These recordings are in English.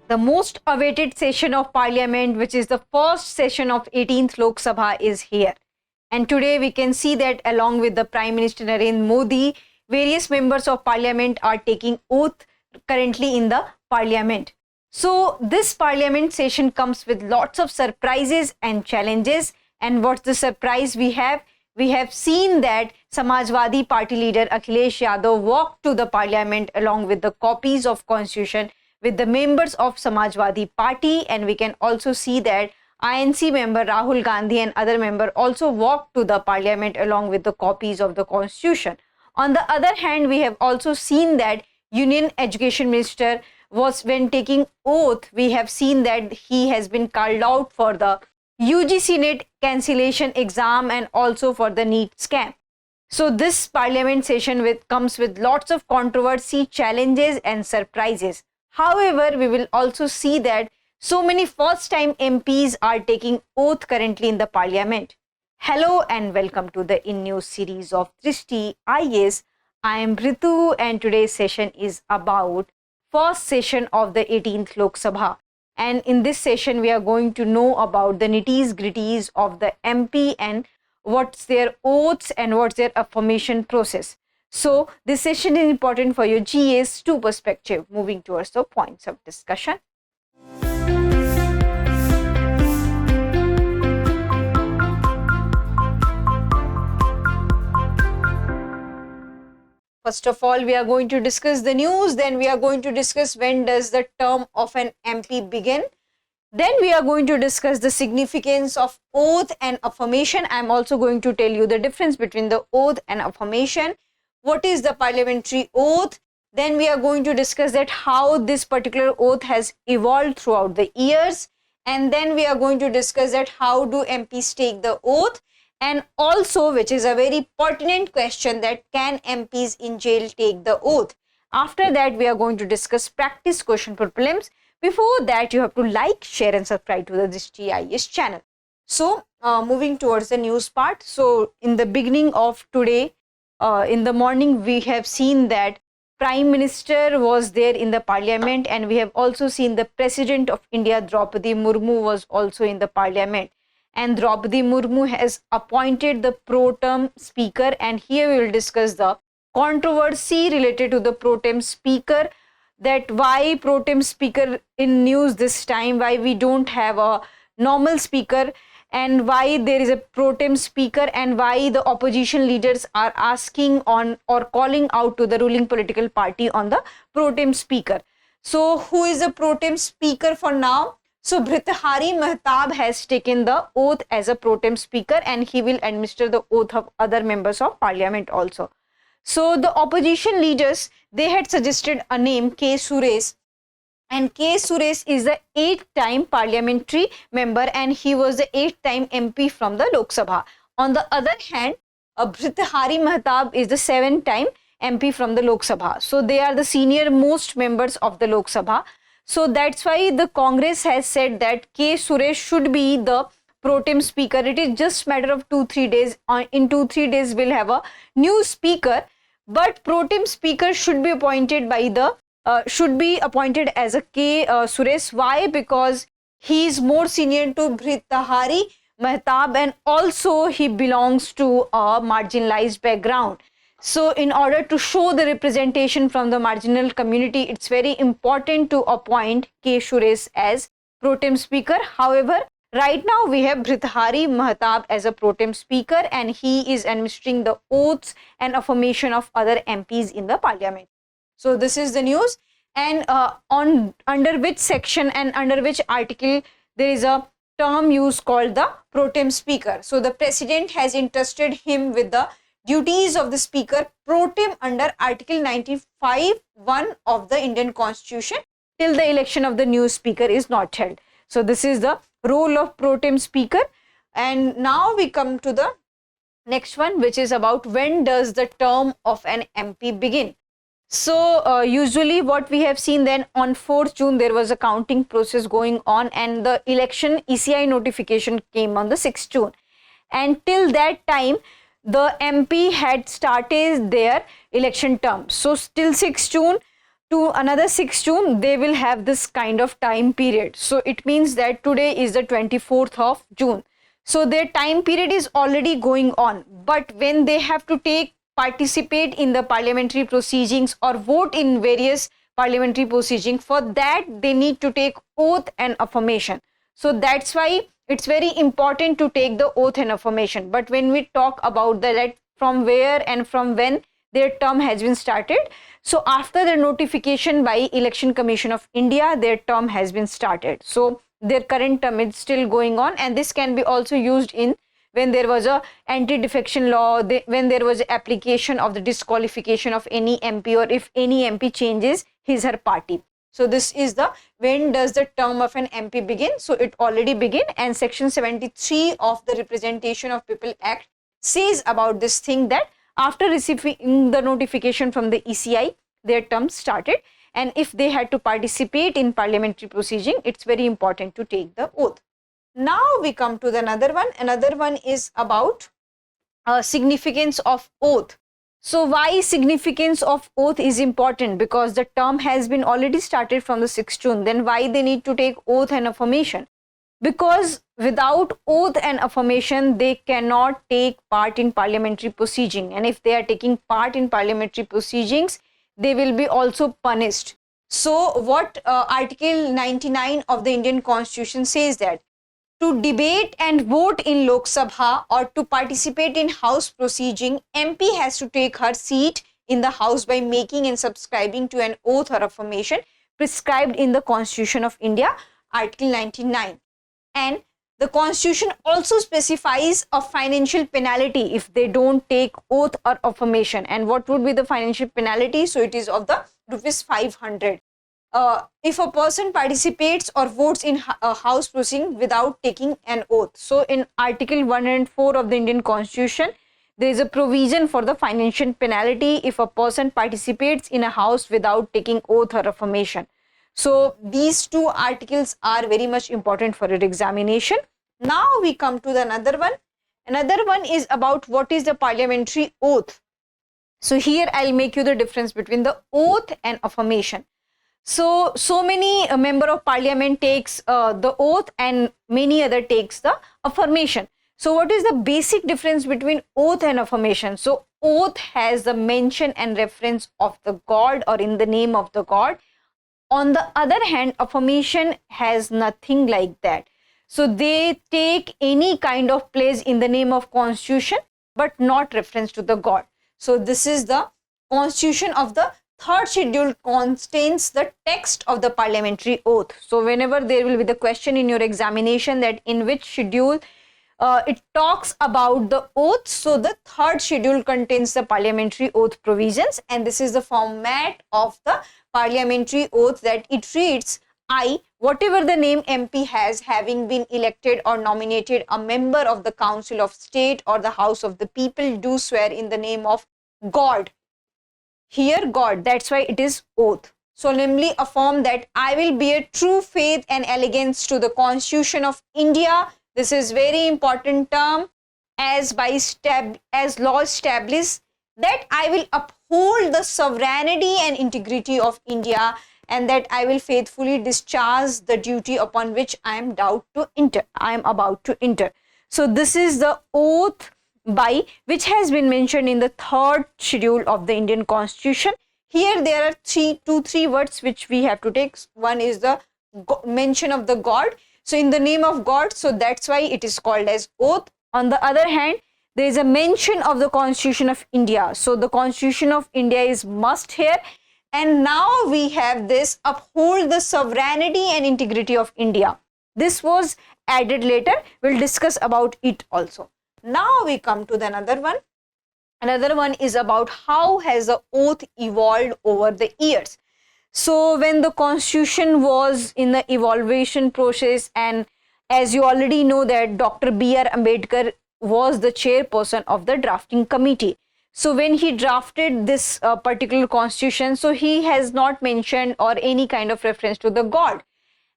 The most awaited session of Parliament, which is the first session of 18th Lok Sabha, is here. And today we can see that along with the Prime Minister Narendra Modi, various members of Parliament are taking oath currently in the Parliament. So this Parliament session comes with lots of surprises and challenges. And what's the surprise we have? We have seen that Samajwadi Party leader 𝐿𝐾𝐒 𝐏𝐫𝐞𝐥𝐢𝐬 walked to the Parliament along with the copies of Constitution with the members of Samajwadi Party, and we can also see that INC member Rahul Gandhi and other member also walked to the Parliament along with the copies of the Constitution. On the other hand, we have also seen that Union Education Minister was, when taking oath, we have seen that he has been called out for the UGC NET cancellation exam and also for the NEET scam. So this Parliament session comes with lots of controversy, challenges and surprises. However, we will also see that so many first-time MPs are taking oath currently in the Parliament. Hello and welcome to the In News series of Drishti IAS. I am Ritu and today's session is about first session of the 18th Lok Sabha. And in this session, we are going to know about the nitties-gritties of the MP and what's their oaths and what's their affirmation process. So this session is important for your GS2 perspective. Moving towards the points of discussion. First of all, we are going to discuss the news. Then we are going to discuss when does the term of an MP begin. Then we are going to discuss the significance of oath and affirmation. I am also going to tell you the difference between the oath and affirmation. What is the parliamentary oath? Then we are going to discuss that how this particular oath has evolved throughout the years. And then we are going to discuss that how do MPs take the oath? And also, which is a very pertinent question, that can MPs in jail take the oath? After that, we are going to discuss practice question for prelims. Before that, you have to like, share and subscribe to the Drishti IAS channel. So, moving towards the news part. So, in the beginning of today, in the morning, we have seen that Prime Minister was there in the Parliament, and we have also seen the President of India, Droupadi Murmu, was also in the Parliament. And Droupadi Murmu has appointed the Protem Speaker, and here we will discuss the controversy related to the Protem Speaker, that why Protem Speaker in news this time, why we don't have a normal speaker, and why there is a Protem Speaker, and why the opposition leaders are asking on or calling out to the ruling political party on the Protem Speaker. So who is the Protem Speaker for now? So Bhartruhari Mahtab has taken the oath as a Protem Speaker, and he will administer the oath of other members of Parliament also. So the opposition leaders, they had suggested a name, 𝐾 𝐄, and 𝐾 𝐄 is the 8th-time parliamentary member, and he was the 8th-time MP from the Lok Sabha. On the other hand, Bhartruhari Mahtab is the 7th-time MP from the Lok Sabha. So they are the senior most members of the Lok Sabha. So that's why the Congress has said that 𝐾 𝐄 should be the Protem Speaker. It is just matter of 2-3 days. In 2-3 days, we'll have a new speaker. But Protem Speaker should be appointed by the as a 𝐾 𝐄. Why? Because he is more senior to Bhartruhari Mahtab, and also he belongs to a marginalized background. So in order to show the representation from the marginal community, it's very important to appoint 𝐾 𝐄 as Protem Speaker. However, right now we have Bhartruhari Mahtab as a Protem Speaker, and he is administering the oaths and affirmation of other MPs in the Parliament. So this is the news, and under which section and under which article there is a term used called the Protem Speaker. So the President has entrusted him with the duties of the Speaker Protem under Article 95(1) of the Indian Constitution till the election of the new Speaker is not held. So this is the role of Protem Speaker. And now we come to the next one, which is about when does the term of an MP begin. So usually what we have seen, then on 4th June there was a counting process going on, and the election ECI notification came on the 6th June. And till that time the MP had started their election term. So till 6th June to another 6 June, they will have this kind of time period. So it means that today is the 24th of June. So their time period is already going on. But when they have to participate in the parliamentary proceedings or vote in various parliamentary proceedings, for that they need to take oath and affirmation. So that's why it's very important to take the oath and affirmation. But when we talk about from where and from when their term has been started, so after the notification by Election Commission of India, their term has been started. So their current term is still going on, and this can be also used in when there was a anti-defection law, when there was application of the disqualification of any MP, or if any MP changes his or her party. So this is the when does the term of an MP begin? So it already began, and section 73 of the Representation of People Act says about this thing that after receiving the notification from the ECI, their term started, and if they had to participate in parliamentary proceeding, it's very important to take the oath. Now we come to the another one. Another one is about significance of oath. So why significance of oath is important? Because the term has been already started from the 6th June. Then why they need to take oath and affirmation? Because without oath and affirmation, they cannot take part in parliamentary proceeding. And if they are taking part in parliamentary proceedings, they will be also punished. So what Article 99 of the Indian Constitution says that to debate and vote in Lok Sabha or to participate in House proceeding, MP has to take her seat in the House by making and subscribing to an oath or affirmation prescribed in the Constitution of India, Article 99. And the Constitution also specifies a financial penalty if they don't take oath or affirmation. And what would be the financial penalty? So it is of the ₹500. If a person participates or votes in a House proceeding without taking an oath. So in Article 104 of the Indian Constitution, there is a provision for the financial penalty if a person participates in a House without taking oath or affirmation. So these two articles are very much important for your examination. Now we come to the another one. Another one is about what is the parliamentary oath. So here I'll make you the difference between the oath and affirmation. So many member of parliament takes the oath and many other takes the affirmation. So what is the basic difference between oath and affirmation? So oath has the mention and reference of the God or in the name of the God. On the other hand, affirmation has nothing like that. So they take any kind of place in the name of Constitution, but not reference to the God. So this is the Constitution of the third schedule contains the text of the parliamentary oath. So whenever there will be the question in your examination that in which schedule it talks about the oath, so the third schedule contains the parliamentary oath provisions, and this is the format of the parliamentary oath that it reads: I, whatever the name MP has, having been elected or nominated a member of the Council of State or the House of the People, do swear in the name of God. Here God, that's why it is oath. Solemnly affirm that I will bear true faith and allegiance to the Constitution of India. This is very important term. As law establishes that I will uphold the sovereignty and integrity of India, and that I will faithfully discharge the duty upon which I am about to enter. So this is the oath by which has been mentioned in the third schedule of the Indian Constitution. Here there are two, three words which we have to take. One is the mention of the God. So in the name of God, so that's why it is called as oath. On the other hand, there is a mention of the Constitution of India. So the Constitution of India is must here. And now we have this uphold the sovereignty and integrity of India. This was added later. We'll discuss about it also. Now we come to the another one. Another one is about how has the oath evolved over the years. So when the Constitution was in the evaluation process, and as you already know that Dr. B.R. Ambedkar was the chairperson of the drafting committee. So when he drafted this particular Constitution, so he has not mentioned or any kind of reference to the God.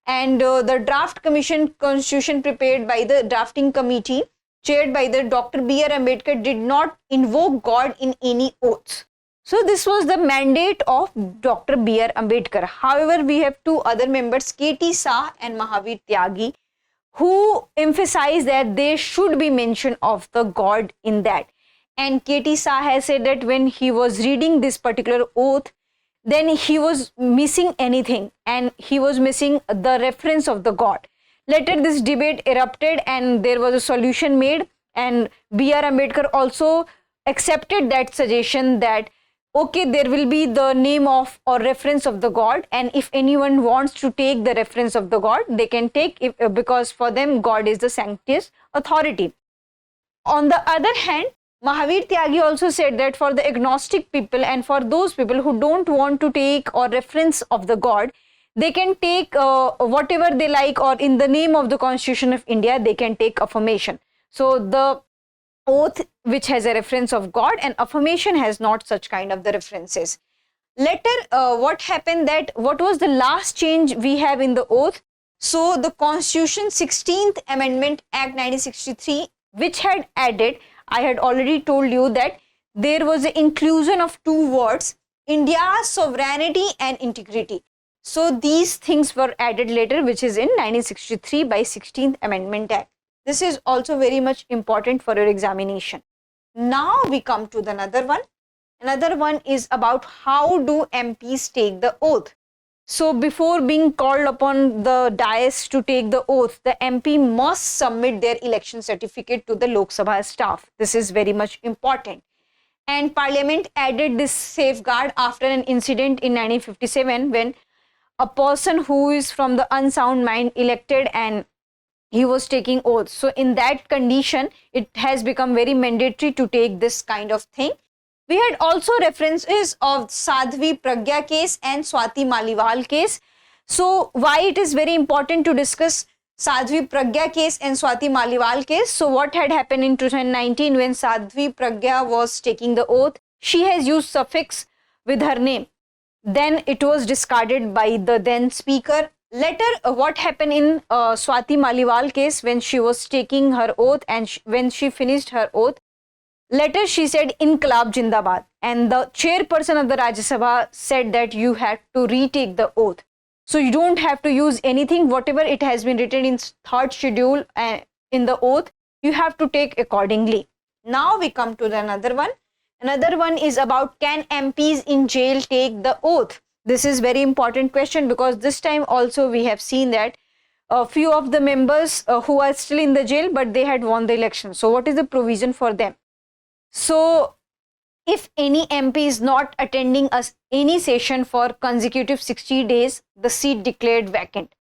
And the draft commission Constitution prepared by the drafting committee chaired by the Dr. B.R. Ambedkar did not invoke God in any oaths. So this was the mandate of Dr. B.R. Ambedkar. However, we have two other members, K.T. Shah and Mahavir Tyagi, who emphasize that there should be mention of the God in that. And K.T. Shah has said that when he was reading this particular oath, then he was missing anything, and he was missing the reference of the God. Later this debate erupted and there was a solution made, and B.R. Ambedkar also accepted that suggestion that okay, there will be the name of or reference of the God, and if anyone wants to take the reference of the God, they can take it, because for them God is the sanctiest authority. On the other hand, Mahavir Tyagi also said that for the agnostic people and for those people who don't want to take or reference of the God, they can take whatever they like, or in the name of the Constitution of India, they can take affirmation. So the oath which has a reference of God, and affirmation has not such kind of the references. Later, what happened that what was the last change we have in the oath? So the Constitution 16th Amendment Act 1963, which had added, I had already told you that there was an inclusion of two words, India's sovereignty and integrity. So these things were added later, which is in 1963 by 16th Amendment Act. This is also very much important for your examination. Now we come to the another one. Another one is about how do MPs take the oath. So before being called upon the dais to take the oath, the MP must submit their election certificate to the Lok Sabha staff. This is very much important. And Parliament added this safeguard after an incident in 1957 when a person who is from the unsound mind elected and he was taking oaths. So in that condition, it has become very mandatory to take this kind of thing. We had also references of Sadhvi Pragya case and Swati Maliwal case. So why it is very important to discuss Sadhvi Pragya case and Swati Maliwal case? So what had happened in 2019 when Sadhvi Pragya was taking the oath? She has used suffix with her name. Then it was discarded by the then speaker. Later, what happened in Swati Maliwal case when she was taking her oath and when she finished her oath, later she said 𝐈𝐀𝐒 𝐏𝐫𝐞𝐥𝐢𝐬, and the chairperson of the Rajya Sabha said that you had to retake the oath. So you don't have to use anything, whatever it has been written in third schedule in the oath, you have to take accordingly. Now we come to the another one. Another one is about, can MPs in jail take the oath? This is very important question, because this time also we have seen that a few of the members who are still in the jail, but they had won the election. So what is the provision for them? So if any MP is not attending any session for consecutive 60 days, the seat declared vacant.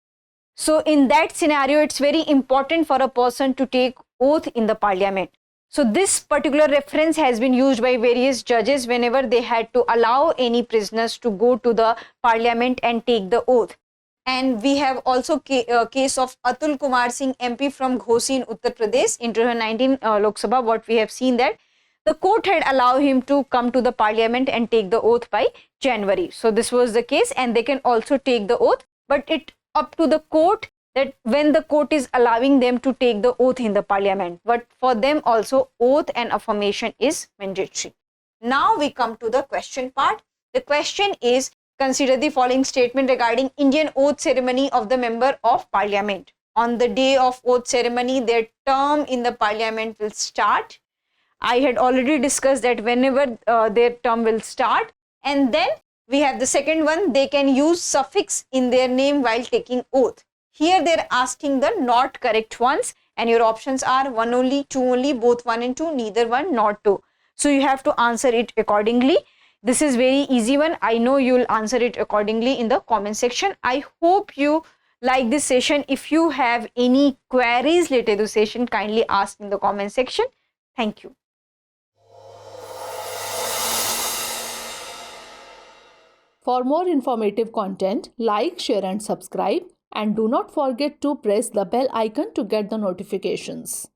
So in that scenario, it's very important for a person to take oath in the parliament. So this particular reference has been used by various judges whenever they had to allow any prisoners to go to the parliament and take the oath. And we have also case of Atul Kumar Singh MP from Ghosi in Uttar Pradesh in 2019 Lok Sabha. What we have seen that the court had allowed him to come to the parliament and take the oath by January. So this was the case, and they can also take the oath, but it up to the court that when the court is allowing them to take the oath in the parliament. But for them also, oath and affirmation is mandatory. Now we come to the question part. The question is, consider the following statement regarding Indian oath ceremony of the member of parliament. On the day of oath ceremony, their term in the parliament will start. I had already discussed that whenever their term will start, and then we have the second one, they can use suffix in their name while taking oath. Here they are asking the not correct ones, and your options are 1 only, 2 only, both 1 and 2, neither 1 nor 2. So you have to answer it accordingly. This is very easy one. I know you will answer it accordingly in the comment section. I hope you like this session. If you have any queries related to the session, kindly ask in the comment section. Thank you. For more informative content, like, share and subscribe, and do not forget to press the bell icon to get the notifications.